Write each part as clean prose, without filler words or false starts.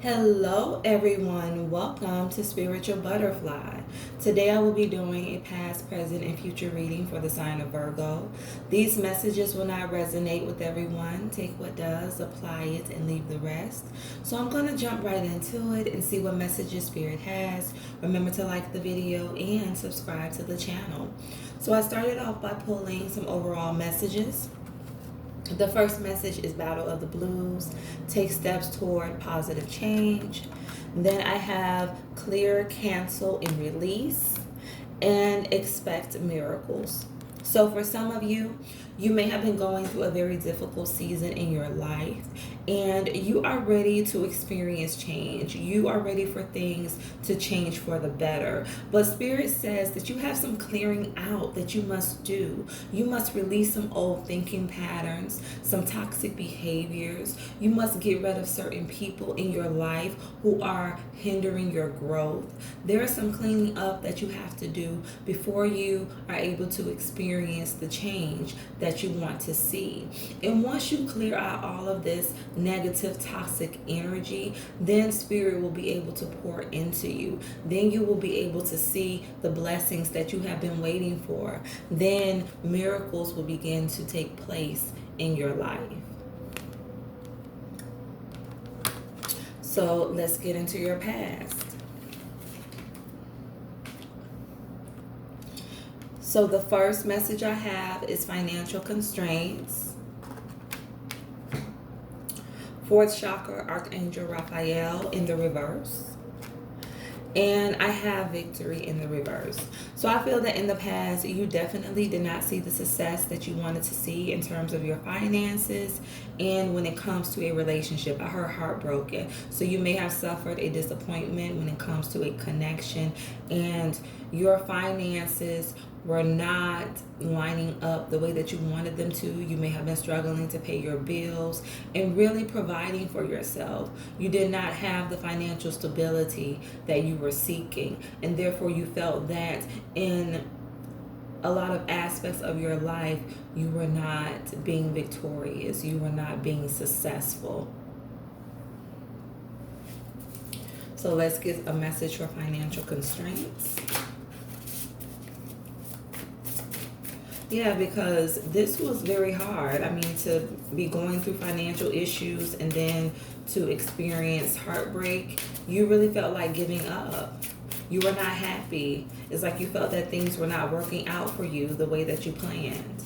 Hello, everyone. Welcome to Spiritual Butterfly. Today, I will be doing a past, present, and future reading for the sign of Virgo. These messages will not resonate with everyone. Take what does, apply it, and leave the rest. So, I'm going to jump right into it and see what messages Spirit has. Remember to like the video and subscribe to the channel. So, I started off by pulling some overall messages. The first message is Battle of the Blues. Take steps toward positive change. Then I have clear, cancel, and release. And expect miracles. So for some of you, you may have been going through a very difficult season in your life, and you are ready to experience change. You are ready for things to change for the better. But Spirit says that you have some clearing out that you must do. You must release some old thinking patterns, some toxic behaviors. You must get rid of certain people in your life who are hindering your growth. There is some cleaning up that you have to do before you are able to experience the change that you want to see. And once you clear out all of this negative, toxic energy, then Spirit will be able to pour into you. Then you will be able to see the blessings that you have been waiting for. Then miracles will begin to take place in your life. So let's get into your past. So the first message I have is financial constraints. Fourth chakra, Archangel Raphael in the reverse. And I have victory in the reverse. So I feel that in the past, you definitely did not see the success that you wanted to see in terms of your finances. And when it comes to a relationship, I heard heartbroken. So you may have suffered a disappointment when it comes to a connection, and your finances were not lining up the way that you wanted them to. You may have been struggling to pay your bills and really providing for yourself. You did not have the financial stability that you were seeking, and therefore you felt that in a lot of aspects of your life, you were not being victorious. You were not being successful. So let's get a message for financial constraints. Yeah, because this was very hard. I mean, to be going through financial issues and then to experience heartbreak, you really felt like giving up. You were not happy. It's like you felt that things were not working out for you the way that you planned.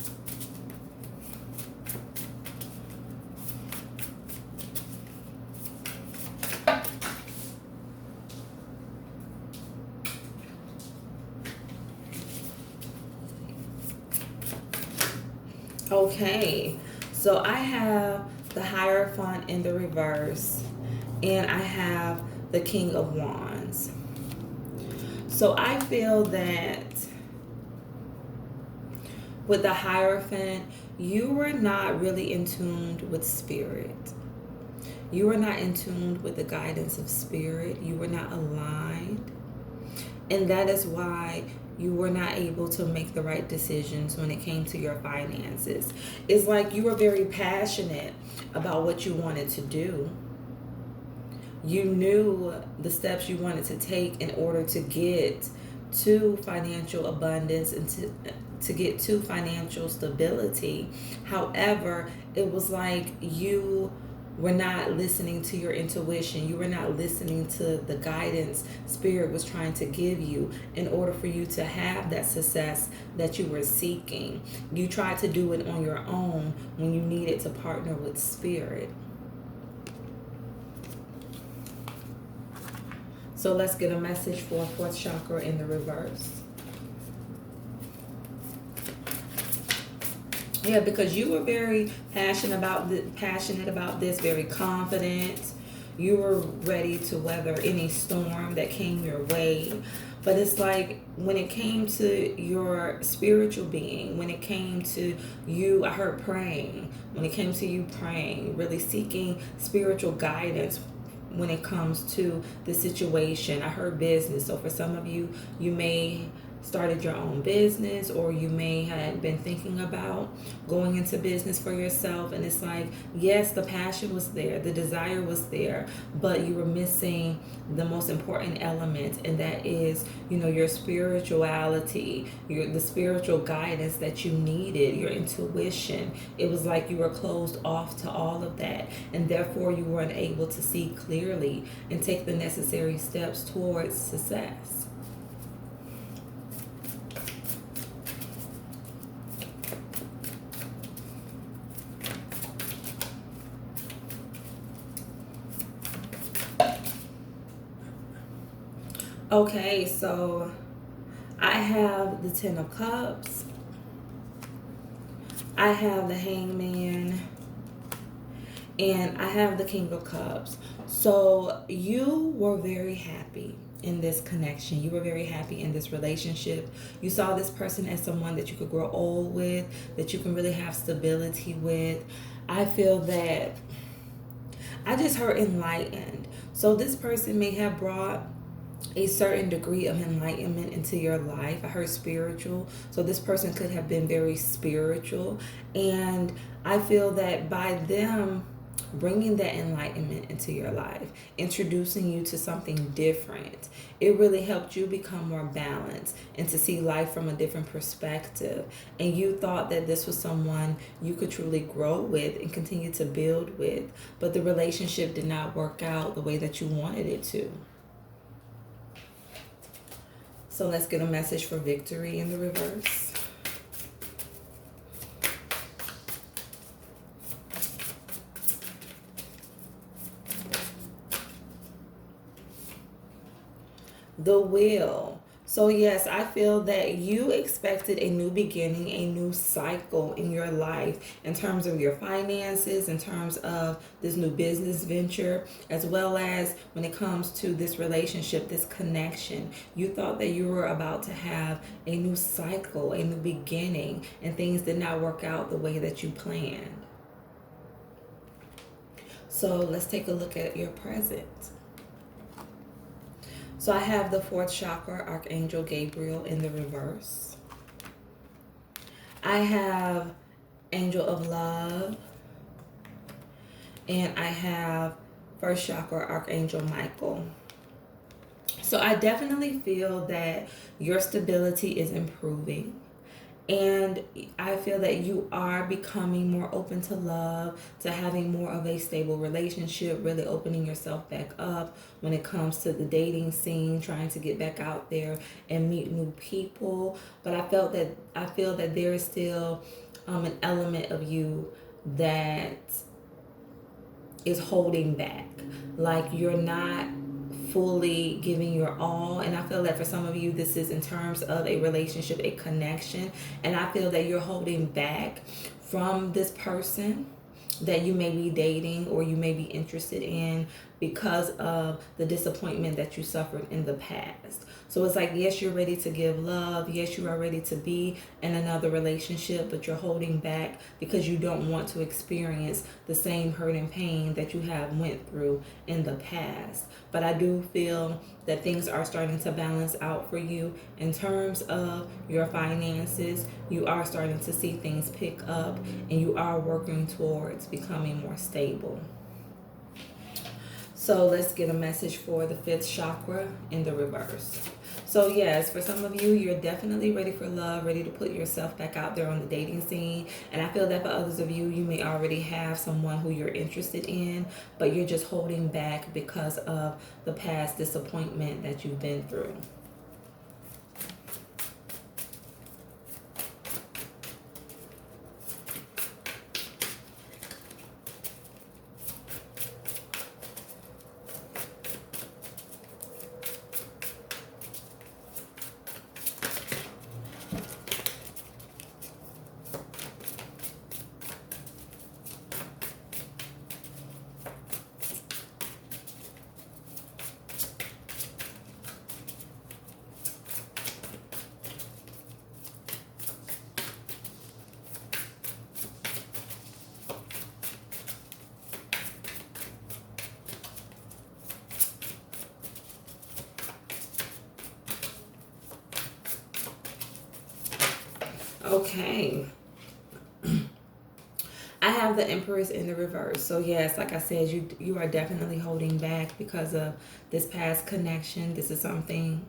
Okay, so I have the Hierophant in the reverse, and I have the King of Wands. So I feel that with the Hierophant, you were not really in tune with Spirit. You were not in tune with the guidance of Spirit. You were not aligned. And that is why you were not able to make the right decisions when it came to your finances. It's like you were very passionate about what you wanted to do. You knew the steps you wanted to take in order to get to financial abundance and to get to financial stability. However, it was like you were not listening to your intuition. You were not listening to the guidance Spirit was trying to give you in order for you to have that success that you were seeking. You tried to do it on your own when you needed to partner with Spirit. So let's get a message for fourth chakra in the reverse. Yeah, because you were very passionate about this, very confident. You were ready to weather any storm that came your way. But it's like when it came to your spiritual being, when it came to you, I heard praying. When it came to you praying, really seeking spiritual guidance when it comes to the situation. I heard business. So for some of you, you may started your own business, or you may have been thinking about going into business for yourself, and it's like, yes, the passion was there, the desire was there, but you were missing the most important element, and that is, your spirituality, the spiritual guidance that you needed, your intuition. It was like you were closed off to all of that, and therefore you weren't able to see clearly and take the necessary steps towards success. Okay, so I have the Ten of Cups. I have the Hangman. And I have the King of Cups. So you were very happy in this connection. You were very happy in this relationship. You saw this person as someone that you could grow old with, that you can really have stability with. I feel that I just heard enlightened. So this person may have brought a certain degree of enlightenment into your life. I heard spiritual. So this person could have been very spiritual. And I feel that by them bringing that enlightenment into your life, introducing you to something different, it really helped you become more balanced and to see life from a different perspective. And you thought that this was someone you could truly grow with and continue to build with, but the relationship did not work out the way that you wanted it to. So let's get a message for victory in the reverse. The Wheel. So yes, I feel that you expected a new beginning, a new cycle in your life in terms of your finances, in terms of this new business venture, as well as when it comes to this relationship, this connection. You thought that you were about to have a new cycle, a new beginning, and things did not work out the way that you planned. So let's take a look at your present. So I have the fourth chakra, Archangel Gabriel, in the reverse. I have Angel of Love. And I have first chakra, Archangel Michael. So I definitely feel that your stability is improving. And I feel that you are becoming more open to love, to having more of a stable relationship, really opening yourself back up when it comes to the dating scene, trying to get back out there and meet new people. But I feel that there is still an element of you that is holding back. Like you're not fully giving your all, and I feel that for some of you this is in terms of a relationship, a connection, and I feel that you're holding back from this person that you may be dating or you may be interested in because of the disappointment that you suffered in the past. So it's like, yes, you're ready to give love. Yes, you are ready to be in another relationship, but you're holding back because you don't want to experience the same hurt and pain that you have went through in the past. But I do feel that things are starting to balance out for you in terms of your finances. You are starting to see things pick up, and you are working towards becoming more stable. So let's get a message for the fifth chakra in the reverse. So yes, for some of you, you're definitely ready for love, ready to put yourself back out there on the dating scene. And I feel that for others of you, you may already have someone who you're interested in, but you're just holding back because of the past disappointment that you've been through. Okay. I have the Empress in the reverse. So yes, like I said, you are definitely holding back because of this past connection. This is something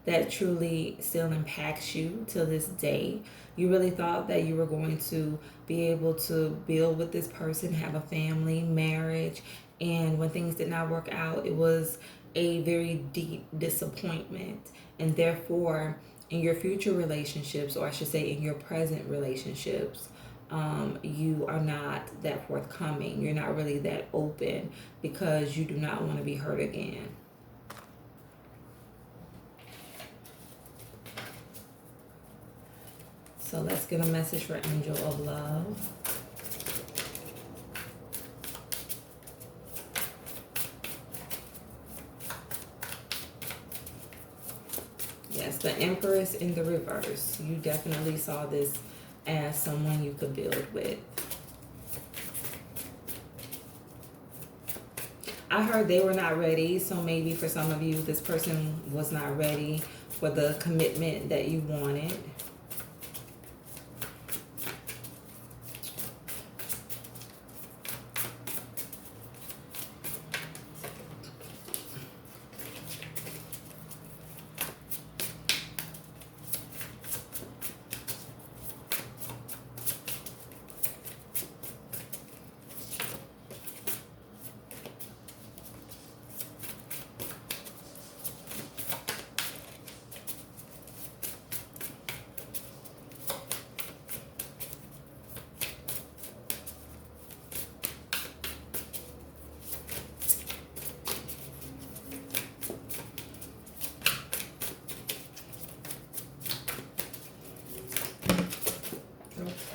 that truly still impacts you till this day. You really thought that you were going to be able to build with this person, have a family, marriage, and when things did not work out, it was a very deep disappointment. And therefore, in your future relationships, or I should say in your present relationships, you are not that forthcoming. You're not really that open because you do not want to be hurt again. So let's get a message for Angel of Love. Yes, the Empress in the reverse. You definitely saw this as someone you could build with. I heard they were not ready, so maybe for some of you, this person was not ready for the commitment that you wanted.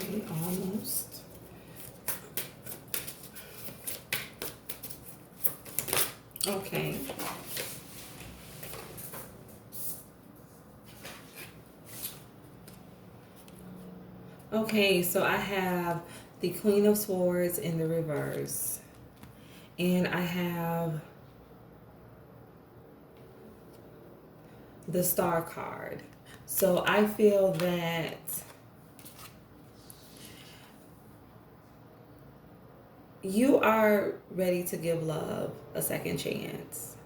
Okay, almost. Okay. Okay, so I have the Queen of Swords in the reverse. And I have the Star card. So I feel that you are ready to give love a second chance.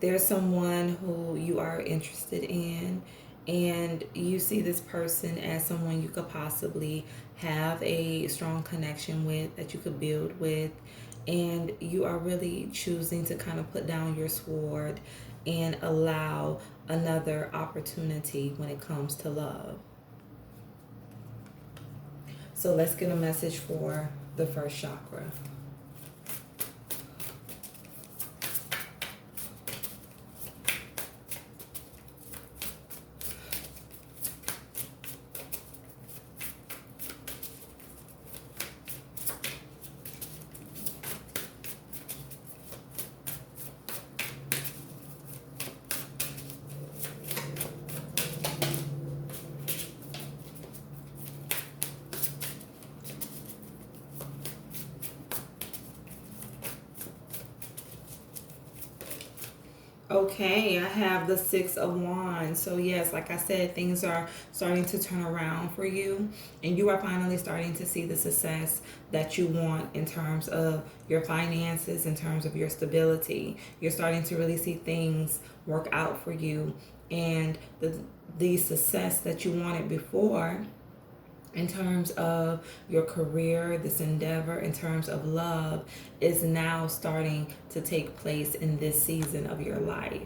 There's someone who you are interested in, and you see this person as someone you could possibly have a strong connection with, that you could build with, and you are really choosing to kind of put down your sword and allow another opportunity when it comes to love. So let's get a message for the first chakra. Okay, I have the Six of Wands. So yes, like I said, things are starting to turn around for you, and you are finally starting to see the success that you want in terms of your finances, in terms of your stability. You're starting to really see things work out for you, and the success that you wanted before in terms of your career, this endeavor, in terms of love, is now starting to take place in this season of your life.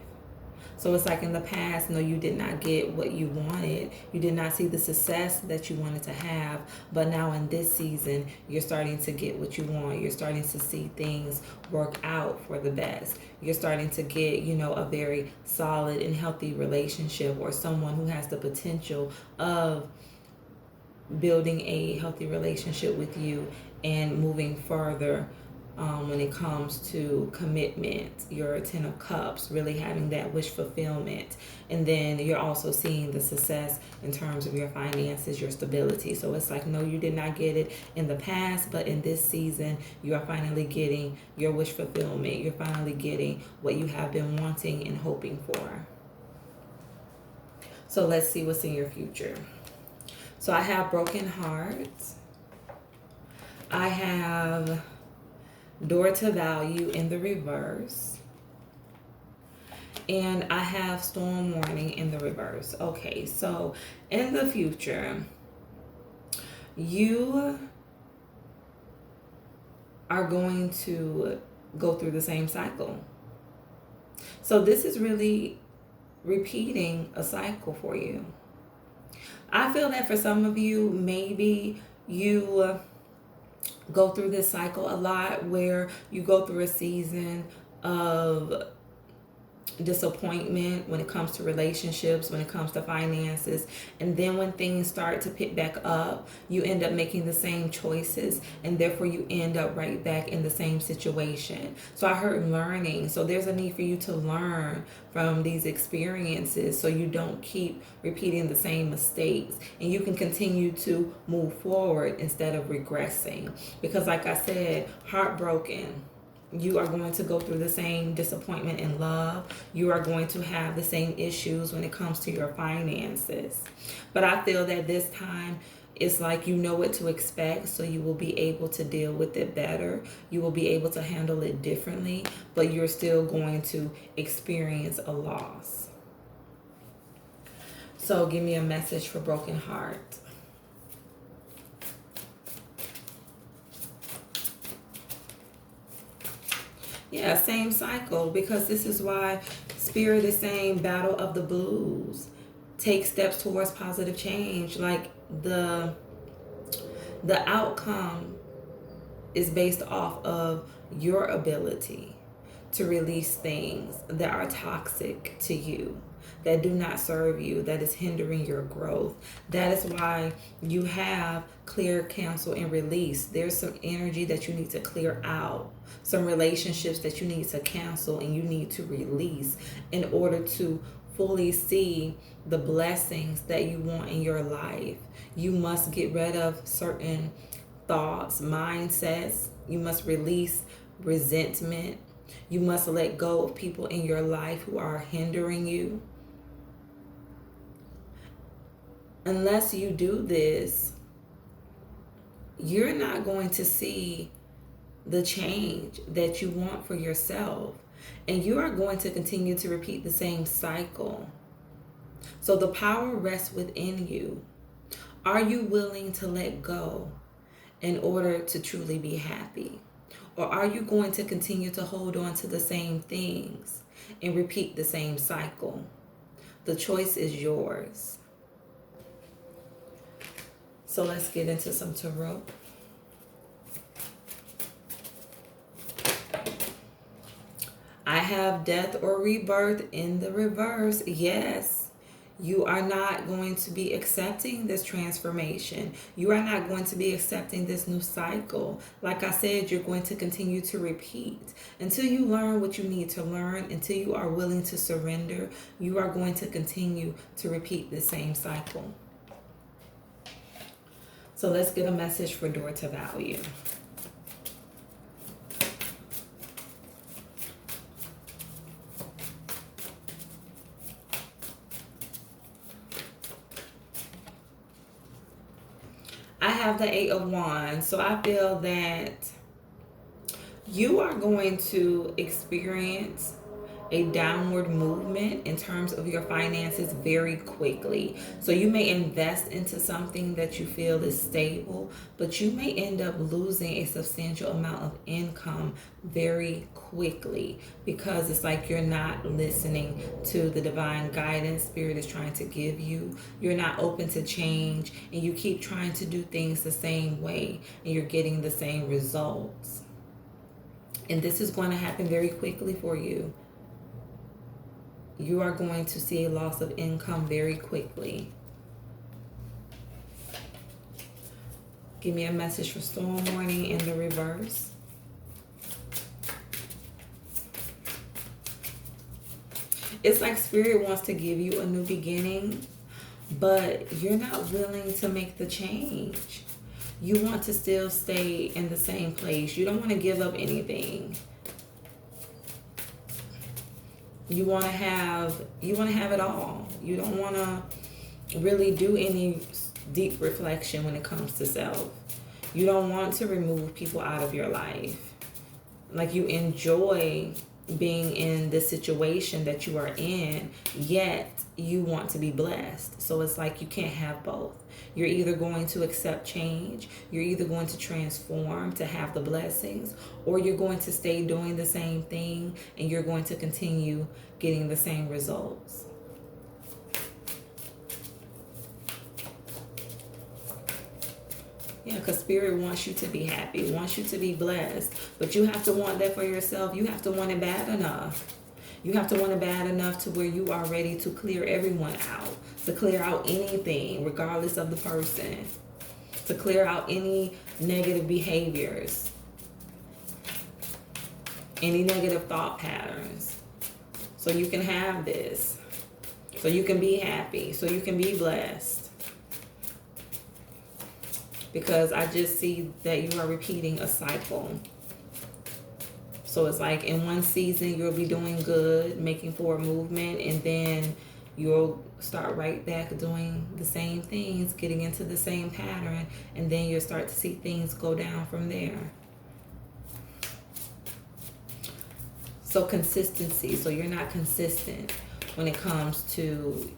So it's like in the past, no, you did not get what you wanted. You did not see the success that you wanted to have. But now in this season, you're starting to get what you want. You're starting to see things work out for the best. You're starting to get, a very solid and healthy relationship, or someone who has the potential of building a healthy relationship with you and moving further when it comes to commitment. Your Ten of Cups, really having that wish fulfillment. And then you're also seeing the success in terms of your finances, your stability. So it's like, no, you did not get it in the past, but in this season, you are finally getting your wish fulfillment. You're finally getting what you have been wanting and hoping for. So let's see what's in your future. So I have broken hearts. I have door to value in the reverse. And I have storm warning in the reverse. Okay, so in the future, you are going to go through the same cycle. So this is really repeating a cycle for you. I feel that for some of you, maybe you go through this cycle a lot where you go through a season of disappointment when it comes to relationships, when it comes to finances, and then when things start to pick back up, you end up making the same choices, and therefore you end up right back in the same situation. So I heard learning. So there's a need for you to learn from these experiences so you don't keep repeating the same mistakes, and you can continue to move forward instead of regressing. Because like I said, heartbroken, you are going to go through the same disappointment in love. You are going to have the same issues when it comes to your finances. But I feel that this time it's like you know what to expect, so you will be able to deal with it better. You will be able to handle it differently, but you're still going to experience a loss. So give me a message for broken heart. Yeah, same cycle, because this is why Spirit is saying battle of the blues. Take steps towards positive change. Like the outcome is based off of your ability to release things that are toxic to you, that do not serve you, that is hindering your growth. That is why you have clear, cancel, and release. There's some energy that you need to clear out, some relationships that you need to cancel and you need to release in order to fully see the blessings that you want in your life. You must get rid of certain thoughts, mindsets. You must release resentment. You must let go of people in your life who are hindering you. Unless you do this, you're not going to see the change that you want for yourself. And you are going to continue to repeat the same cycle. So the power rests within you. Are you willing to let go in order to truly be happy? Or are you going to continue to hold on to the same things and repeat the same cycle? The choice is yours. So let's get into some tarot. I have death or rebirth in the reverse. Yes, you are not going to be accepting this transformation. You are not going to be accepting this new cycle. Like I said, you're going to continue to repeat until you learn what you need to learn, until you are willing to surrender. You are going to continue to repeat the same cycle. So let's get a message for door to value. I have the Eight of Wands. So I feel that you are going to experience a downward movement in terms of your finances very quickly. So you may invest into something that you feel is stable, but you may end up losing a substantial amount of income very quickly, because it's like you're not listening to the divine guidance Spirit is trying to give you. You're not open to change, and you keep trying to do things the same way, and you're getting the same results. And this is going to happen very quickly for you. You are going to see a loss of income very quickly. Give me a message for storm warning in the reverse. It's like Spirit wants to give you a new beginning, but you're not willing to make the change. You want to still stay in the same place. You don't want to give up anything. You want to have it all. You don't want to really do any deep reflection when it comes to self. You don't want to remove people out of your life. Like, you enjoy being in the situation that you are in, yet you want to be blessed. So it's like you can't have both. You're either going to accept change, you're either going to transform to have the blessings, or you're going to stay doing the same thing and you're going to continue getting the same results. Yeah, because Spirit wants you to be happy, wants you to be blessed. But you have to want that for yourself. You have to want it bad enough. You have to want it bad enough to where you are ready to clear everyone out, to clear out anything, regardless of the person, to clear out any negative behaviors, any negative thought patterns. So you can have this, so you can be happy, so you can be blessed. Because I just see that you are repeating a cycle. So it's like in one season you'll be doing good, making forward movement, and then you'll start right back doing the same things, getting into the same pattern, and then you'll start to see things go down from there. So consistency. So you're not consistent when it comes to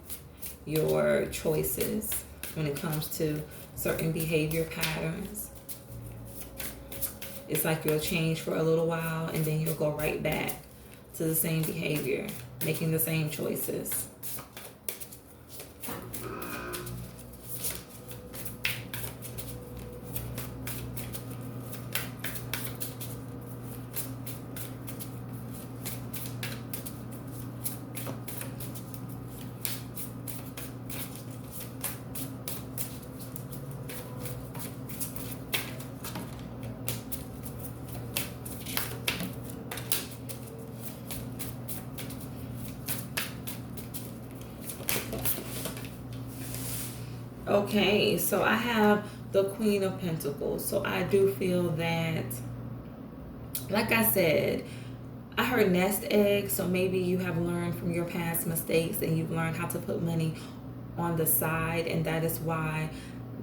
your choices, when it comes to certain behavior patterns. It's like you'll change for a little while and then you'll go right back to the same behavior, making the same choices. Okay, so I have the Queen of Pentacles. So I do feel that, like I said, I heard nest egg. So maybe you have learned from your past mistakes and you've learned how to put money on the side. And that is why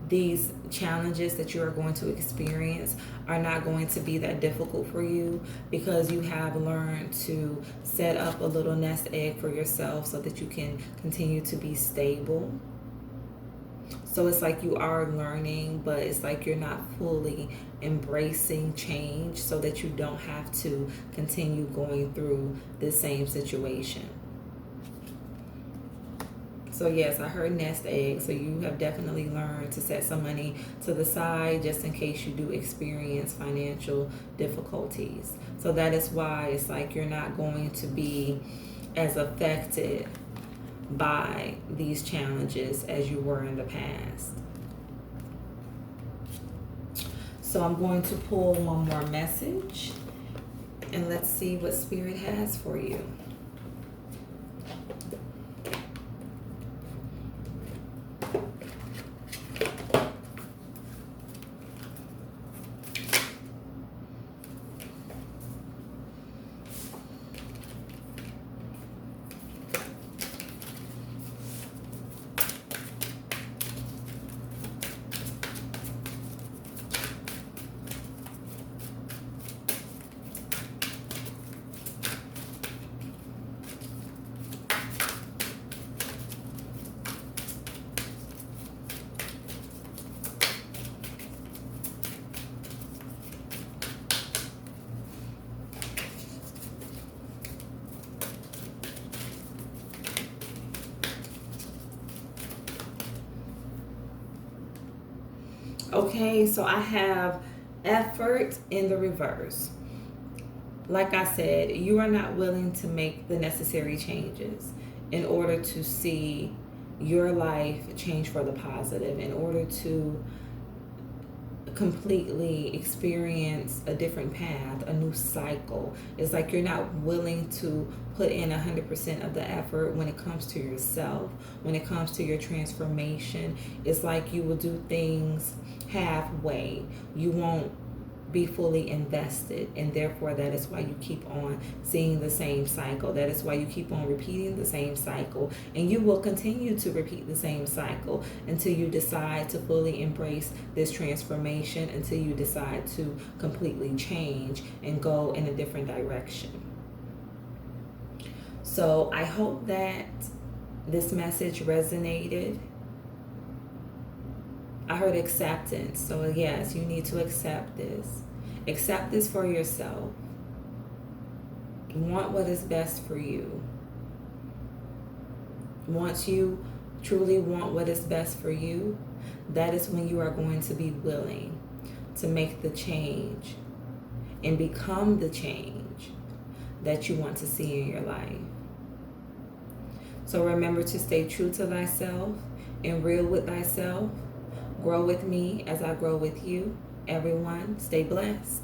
these challenges that you are going to experience are not going to be that difficult for you, because you have learned to set up a little nest egg for yourself so that you can continue to be stable. So it's like you are learning, but it's like you're not fully embracing change so that you don't have to continue going through the same situation. So yes, I heard nest egg. So you have definitely learned to set some money to the side just in case you do experience financial difficulties. So that is why it's like you're not going to be as affected by these challenges as you were in the past. So I'm going to pull one more message and let's see what Spirit has for you. Okay, so I have effort in the reverse. Like I said, you are not willing to make the necessary changes in order to see your life change for the positive, in order to completely experience a different path, a new cycle. It's like you're not willing to put in 100% of the effort when it comes to yourself, when it comes to your transformation. It's like you will do things halfway. You won't be fully invested, and therefore that is why you keep on seeing the same cycle. That is why you keep on repeating the same cycle, and you will continue to repeat the same cycle until you decide to fully embrace this transformation, until you decide to completely change and go in a different direction. So I hope that this message resonated. I heard acceptance. So yes, you need to accept this. Accept this for yourself. Want what is best for you. Once you truly want what is best for you, that is when you are going to be willing to make the change and become the change that you want to see in your life. So remember to stay true to thyself and real with thyself. Grow with me as I grow with you. Everyone, stay blessed.